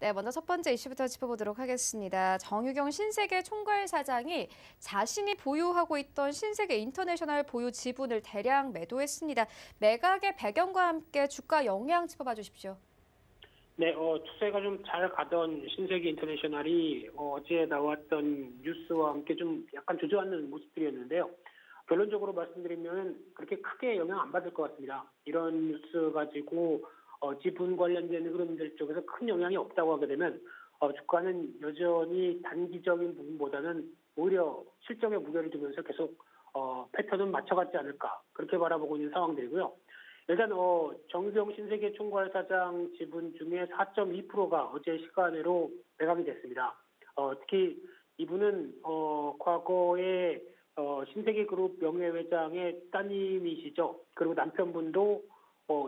네, 먼저 첫 번째 이슈부터 짚어보도록 하겠습니다. 정유경 신세계 총괄사장이 자신이 보유하고 있던 신세계 인터내셔널 보유 지분을 대량 매도했습니다. 매각의 배경과 함께 주가 영향 짚어봐 주십시오. 네, 추세가 좀 잘 가던 신세계 인터내셔널이 어제 나왔던 뉴스와 함께 좀 약간 주저앉는 모습들이었는데요. 결론적으로 말씀드리면 그렇게 크게 영향 안 받을 것 같습니다. 이런 뉴스 가지고 지분 관련된 흐름들 쪽에서 큰 영향이 없다고 하게 되면 주가는 여전히 단기적인 부분보다는 오히려 실적에 무게를 두면서 계속 패턴은 맞춰가지 않을까 그렇게 바라보고 있는 상황들이고요. 일단 정유경 신세계 총괄사장 지분 중에 4.2%가 어제 시간으로 매각이 됐습니다. 특히 이분은 과거에 신세계그룹 명예회장의 따님이시죠. 그리고 남편분도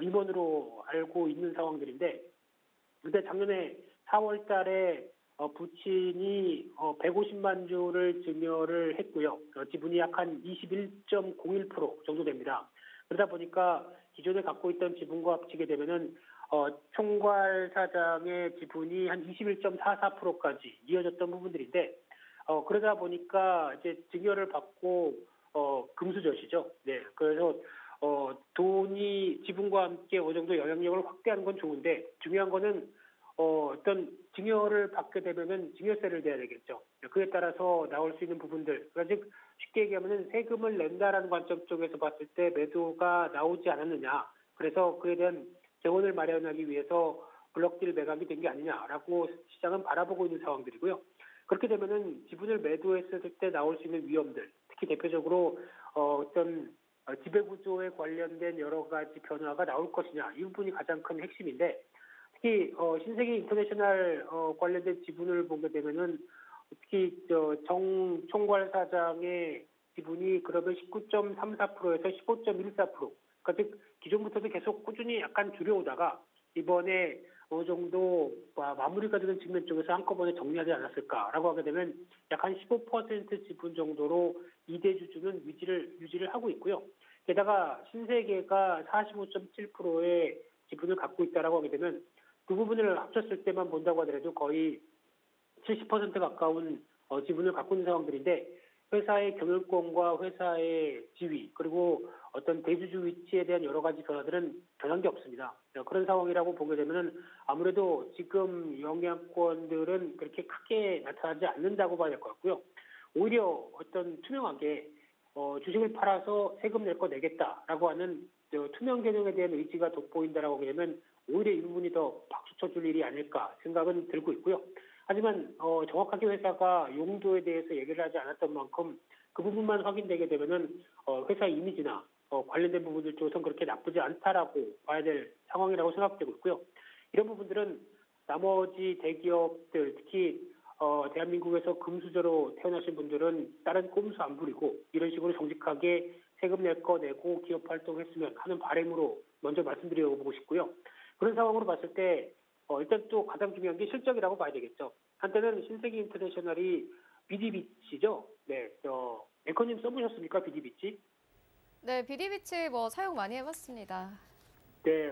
임원으로 알고 있는 상황들인데, 근데 작년에 4월 달에 부친이 150만 주를 증여를 했고요. 지분이 약 한 21.01% 정도 됩니다. 그러다 보니까 기존에 갖고 있던 지분과 합치게 되면은 총괄사장의 지분이 한 21.44%까지 이어졌던 부분들인데, 그러다 보니까 이제 증여를 받고 금수저시죠. 네, 그래서 돈이 지분과 함께 어느 정도 영향력을 확대하는 건 좋은데 중요한 거는 어떤 증여를 받게 되면은 증여세를 내야 되겠죠. 그에 따라서 나올 수 있는 부분들, 그러니까 즉 쉽게 얘기하면은 세금을 낸다라는 관점 쪽에서 봤을 때 매도가 나오지 않았느냐. 그래서 그에 대한 재원을 마련하기 위해서 블록딜 매각이 된 게 아니냐라고 시장은 바라보고 있는 상황들이고요. 그렇게 되면은 지분을 매도했을 때 나올 수 있는 위험들, 특히 대표적으로 어떤 지배구조에 관련된 여러 가지 변화가 나올 것이냐, 이 부분이 가장 큰 핵심인데, 특히 신세계 인터내셔널 관련된 지분을 보게 되면은 특히 정 총괄사장의 지분이 그러면 19.34%에서 15.14%, 그러니까 즉 기존부터도 계속 꾸준히 약간 줄여오다가 이번에 어느 정도 마무리가 되는 측면 쪽에서 한꺼번에 정리하지 않았을까라고 하게 되면 약 한 15% 지분 정도로 2대 주주는 유지를 하고 있고요. 게다가 신세계가 45.7%의 지분을 갖고 있다라고 하게 되면 그 부분을 합쳤을 때만 본다고 하더라도 거의 70% 가까운 지분을 갖고 있는 상황들인데, 회사의 경영권과 회사의 지위 그리고 어떤 대주주 위치에 대한 여러 가지 변화들은 변한 게 없습니다. 그런 상황이라고 보게 되면은 아무래도 지금 영향권들은 그렇게 크게 나타나지 않는다고 봐야 될 것 같고요. 오히려 어떤 투명하게 주식을 팔아서 세금 낼 거 내겠다라고 하는 투명 경영에 대한 의지가 돋보인다라고 하게 되면 오히려 이 부분이 더 박수 쳐줄 일이 아닐까 생각은 들고 있고요. 하지만 정확하게 회사가 용도에 대해서 얘기를 하지 않았던 만큼 그 부분만 확인되게 되면은 회사 이미지나 관련된 부분들 쪽에서는 그렇게 나쁘지 않다라고 봐야 될 상황이라고 생각되고 있고요. 이런 부분들은 나머지 대기업들, 특히 대한민국에서 금수저로 태어나신 분들은 다른 꼼수 안 부리고 이런 식으로 정직하게 세금 낼 거 내고 기업 활동했으면 하는 바람으로 먼저 말씀드려보고 싶고요. 그런 상황으로 봤을 때 일단 또 가장 중요한 게 실적이라고 봐야 되겠죠. 한때는 신세계 인터내셔널이 비디비치죠. 네, 앵커님 써보셨습니까, 비디비치? 네, 비디비치 사용 많이 해봤습니다. 네,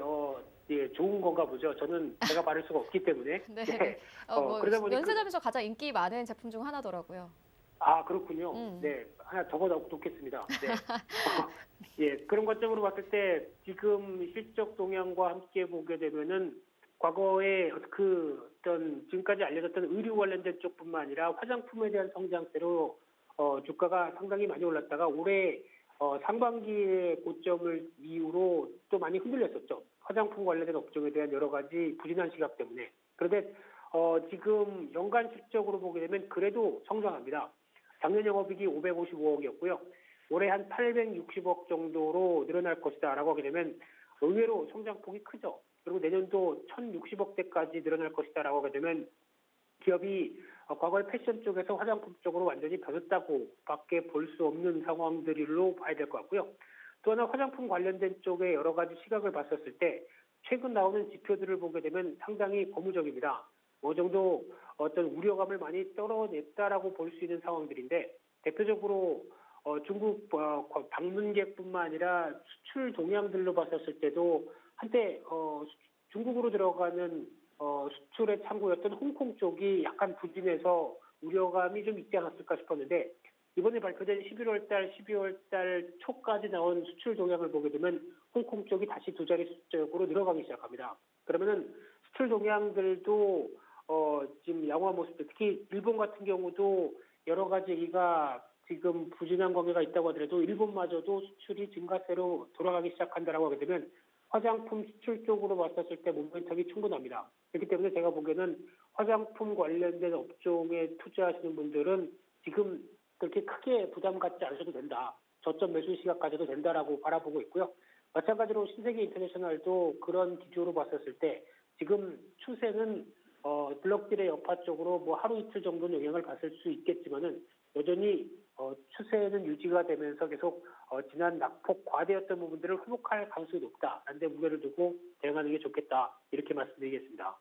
예, 좋은 건가 보죠. 저는 제가 바를 수가 없기 때문에. 네, 네, 그러다 보니까 면세점에서 가장 인기 많은 제품 중 하나더라고요. 아, 그렇군요. 네, 하나 적어 놓겠습니다. 네. 예, 그런 관점으로 봤을 때 지금 실적 동향과 함께 보게 되면은 과거에 어떤 지금까지 알려졌던 의류 관련된 쪽뿐만 아니라 화장품에 대한 성장세로 주가가 상당히 많이 올랐다가 올해 상반기의 고점을 이후로 또 많이 흔들렸었죠. 화장품 관련된 업종에 대한 여러 가지 부진한 시각 때문에. 그런데 지금 연간 실적으로 보게 되면 그래도 성장합니다. 작년 영업이익이 555억이었고요. 올해 한 860억 정도로 늘어날 것이다라고 하게 되면 의외로 성장폭이 크죠. 그리고 내년도 1,060억대까지 늘어날 것이다라고 하게 되면 기업이 과거의 패션 쪽에서 화장품 쪽으로 완전히 변했다고 밖에 볼 수 없는 상황들로 봐야 될 것 같고요. 또 하나 화장품 관련된 쪽에 여러 가지 시각을 봤었을 때 최근 나오는 지표들을 보게 되면 상당히 고무적입니다. 어느 정도 어떤 우려감을 많이 떨어냈다라고 볼 수 있는 상황들인데, 대표적으로 중국 방문객뿐만 아니라 수출 동향들로 봤었을 때도 한때 중국으로 들어가는 수출의 창구였던 홍콩 쪽이 약간 부진해서 우려감이 좀 있지 않았을까 싶었는데 이번에 발표된 11월 달, 12월 달 초까지 나온 수출 동향을 보게 되면 홍콩 쪽이 다시 두 자리 숫자적으로 늘어가기 시작합니다. 그러면은 수출 동향들도 지금 양호한 모습들, 특히 일본 같은 경우도 여러 가지 얘기가 지금 부진한 관계가 있다고 하더라도 일본마저도 수출이 증가세로 돌아가기 시작한다라고 하게 되면 화장품 수출 쪽으로 봤었을 때 모멘텀이 충분합니다. 그렇기 때문에 제가 보기에는 화장품 관련된 업종에 투자하시는 분들은 지금 그렇게 크게 부담 갖지 않으셔도 된다. 저점 매수 시각 가져도 된다라고 바라보고 있고요. 마찬가지로 신세계 인터내셔널도 그런 기조로 봤었을 때 지금 추세는 블록딜의 여파 쪽으로 뭐 하루 이틀 정도는 영향을 받을 수 있겠지만은 여전히 추세는 유지가 되면서 계속 지난 낙폭 과대였던 부분들을 회복할 가능성이 높다라는 데 무게를 두고 대응하는 게 좋겠다 이렇게 말씀드리겠습니다.